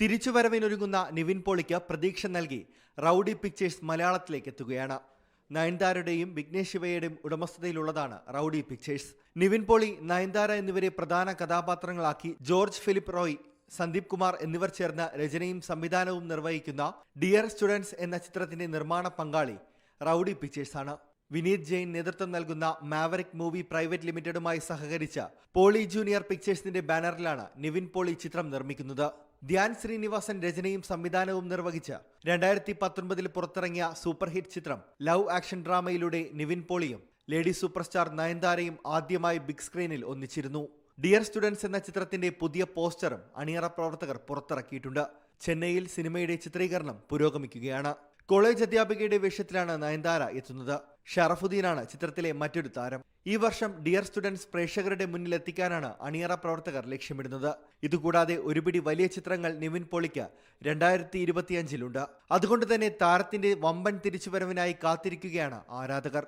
തിരിച്ചുവരവിനൊരുങ്ങുന്ന നിവിൻ പോളിക്ക് പ്രതീക്ഷ നൽകി rowdy Pictures മലയാളത്തിലേക്ക് എത്തുകയാണ്. നയൻതാരയുടെയും വിഘ്നേഷ് ശിവയുടെയും ഉടമസ്ഥതയിലുള്ളതാണ് റൌഡി പിക്ചേഴ്സ്. നിവിൻ പോളി, നയൻതാര എന്നിവരെ പ്രധാന കഥാപാത്രങ്ങളാക്കി ജോർജ് ഫിലിപ്പ് റോയ്, സന്ദീപ് കുമാർ എന്നിവർ ചേർന്ന് രചനയും സംവിധാനവും നിർവഹിക്കുന്ന ഡിയർ സ്റ്റുഡൻസ് എന്ന ചിത്രത്തിന്റെ നിർമ്മാണ പങ്കാളി റൌഡി പിക്ചേഴ്സാണ്. വിനീത് ജെയിൻ നേതൃത്വം നൽകുന്ന മാവറിക് മൂവി പ്രൈവറ്റ് ലിമിറ്റഡുമായി സഹകരിച്ച പോളി ജൂനിയർ പിക്ചേഴ്സിന്റെ ബാനറിലാണ് നിവിൻ പോളി ചിത്രം നിർമ്മിക്കുന്നത്. ധ്യാൻ ശ്രീനിവാസൻ രചനയും സംവിധാനവും നിർവഹിച്ച് 2019 പുറത്തിറങ്ങിയ സൂപ്പർ ഹിറ്റ് ചിത്രം ലവ് ആക്ഷൻ ഡ്രാമയിലൂടെ നിവിൻ പോളിയും ലേഡി സൂപ്പർ സ്റ്റാർ നയൻതാരയും ആദ്യമായി ബിഗ് സ്ക്രീനിൽ ഒന്നിച്ചിരുന്നു. ഡിയർ സ്റ്റുഡൻസ് എന്ന ചിത്രത്തിന്റെ പുതിയ പോസ്റ്ററും അണിയറ പ്രവർത്തകർ പുറത്തിറക്കിയിട്ടുണ്ട്. ചെന്നൈയിൽ സിനിമയുടെ ചിത്രീകരണം പുരോഗമിക്കുകയാണ്. കോളേജ് അധ്യാപികയുടെ വേഷത്തിലാണ് നയൻതാര എത്തുന്നത്. ഷറഫുദ്ദീനാണ് ചിത്രത്തിലെ മറ്റൊരു താരം. ഈ വർഷം ഡിയർ സ്റ്റുഡൻസ് പ്രേക്ഷകരുടെ മുന്നിൽ എത്തിക്കാനാണ് അണിയറ പ്രവർത്തകർ ലക്ഷ്യമിടുന്നത്. ഇതുകൂടാതെ ഒരുപിടി വലിയ ചിത്രങ്ങൾ നിവിൻ പോളിക്ക് 2025-ലുണ്ട്. അതുകൊണ്ട് തന്നെ താരത്തിന്റെ വമ്പൻ തിരിച്ചുവരവിനായി കാത്തിരിക്കുകയാണ് ആരാധകർ.